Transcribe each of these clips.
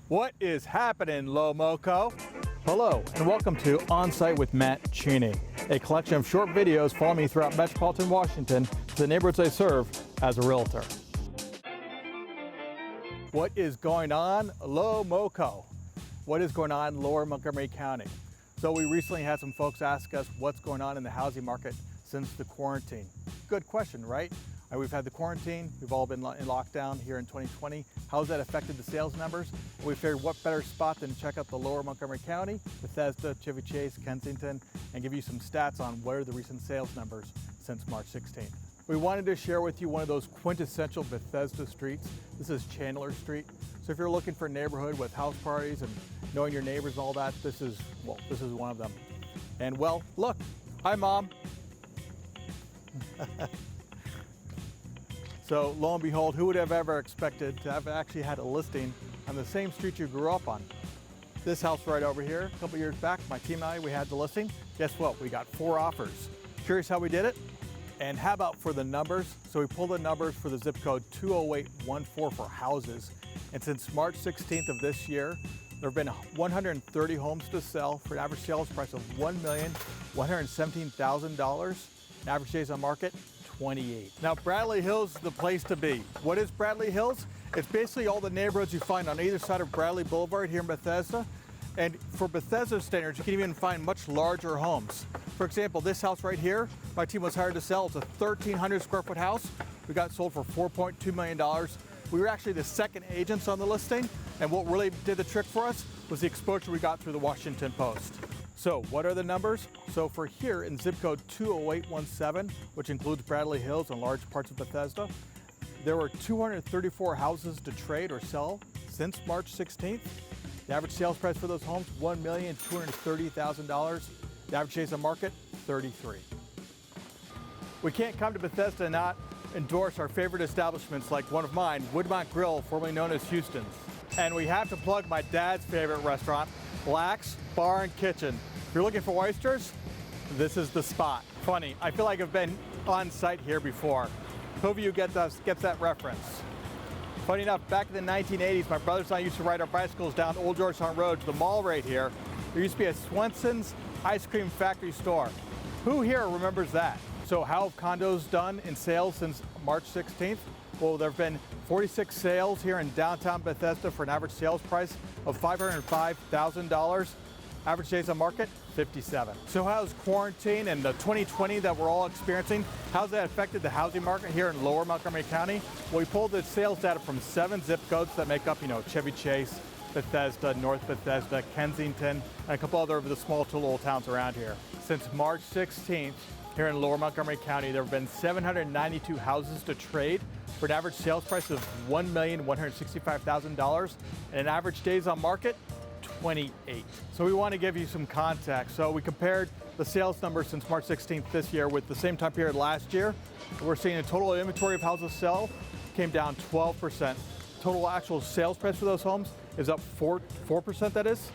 What is happening, Low MoCo? Hello, and welcome to On Site with Matt Cheney, a collection of short videos following me throughout metropolitan Washington to the neighborhoods I serve as a realtor. What is going on, Low MoCo? What is going on, Lower Montgomery County? So we recently had some folks ask us what's going on in the housing market since the quarantine. Good question, right? We've had the quarantine, we've all been in lockdown here in 2020. How's that affected the sales numbers? We figured what better spot than to check out the Lower Montgomery County, Bethesda, Chevy Chase, Kensington, and give you some stats on what are the recent sales numbers since March 16th. We wanted to share with you one of those quintessential Bethesda streets. This is Chandler Street. So if you're looking for a neighborhood with house parties and knowing your neighbors and all that, this is one of them. And well, look, hi Mom. So lo and behold, who would have ever expected to have actually had a listing on the same street you grew up on? This house right over here, a couple years back, my team and I, we had the listing. Guess what? We got 4 offers. Curious how we did it? And how about for the numbers? So we pulled the numbers for the zip code 20814 for houses. And since March 16th of this year, there have been 130 homes to sell for an average sales price of $1,117,000. An average days on market, 28. Now Bradley Hills is the place to be. What is Bradley Hills? It's basically all the neighborhoods you find on either side of Bradley Boulevard here in Bethesda. And for Bethesda standards, you can even find much larger homes. For example, this house right here, my team was hired to sell. It's a 1,300 square foot house. We got sold for $4.2 million. We were actually the second agents on the listing. And what really did the trick for us was the exposure we got through the Washington Post. So what are the numbers? So for here in zip code 20817, which includes Bradley Hills and large parts of Bethesda, there were 234 houses to trade or sell since March 16th. The average sales price for those homes, $1,230,000. The average days on market, 33. We can't come to Bethesda and not endorse our favorite establishments like one of mine, Woodmont Grill, formerly known as Houston's. And we have to plug my dad's favorite restaurant, Black's Bar and Kitchen. If you're looking for oysters, this is the spot. Funny, I feel like I've been on site here before. Who of you gets that reference? Funny enough, back in the 1980s, my brothers and I used to ride our bicycles down Old Georgetown Road to the mall right here. There used to be a Swenson's ice cream factory store. Who here remembers that? So how have condos done in sales since March 16th? Well, there have been 46 sales here in downtown Bethesda for an average sales price of $505,000. Average days on market, 57. So how's quarantine and the 2020 that we're all experiencing, how's that affected the housing market here in Lower Montgomery County? Well, we pulled the sales data from 7 zip codes that make up, Chevy Chase, Bethesda, North Bethesda, Kensington, and a couple other of the small to little towns around here. Since March 16th, here in Lower Montgomery County, there have been 792 houses to trade for an average sales price of $1,165,000 and an average days on market, 28. So we want to give you some context. So we compared the sales numbers since March 16th this year with the same time period last year. We're seeing a total inventory of houses sell came down 12%. Total actual sales price for those homes is up 4%, that is.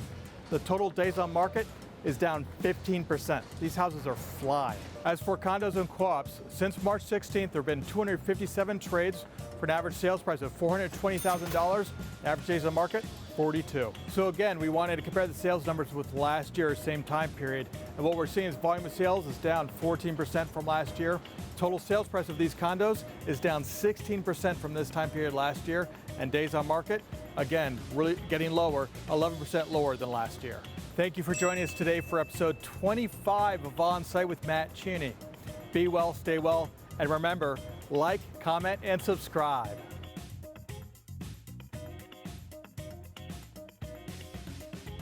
The total days on market is down 15%. These houses are flying. As for condos and co-ops, since March 16th, there have been 257 trades for an average sales price of $420,000. Average days on market, 42. So again, we wanted to compare the sales numbers with last year's same time period. And what we're seeing is volume of sales is down 14% from last year. Total sales price of these condos is down 16% from this time period last year. And days on market, again, really getting lower, 11% lower than last year. Thank you for joining us today for episode 25 of On Site with Matt Cheney. Be well, stay well, and remember, like, comment, and subscribe.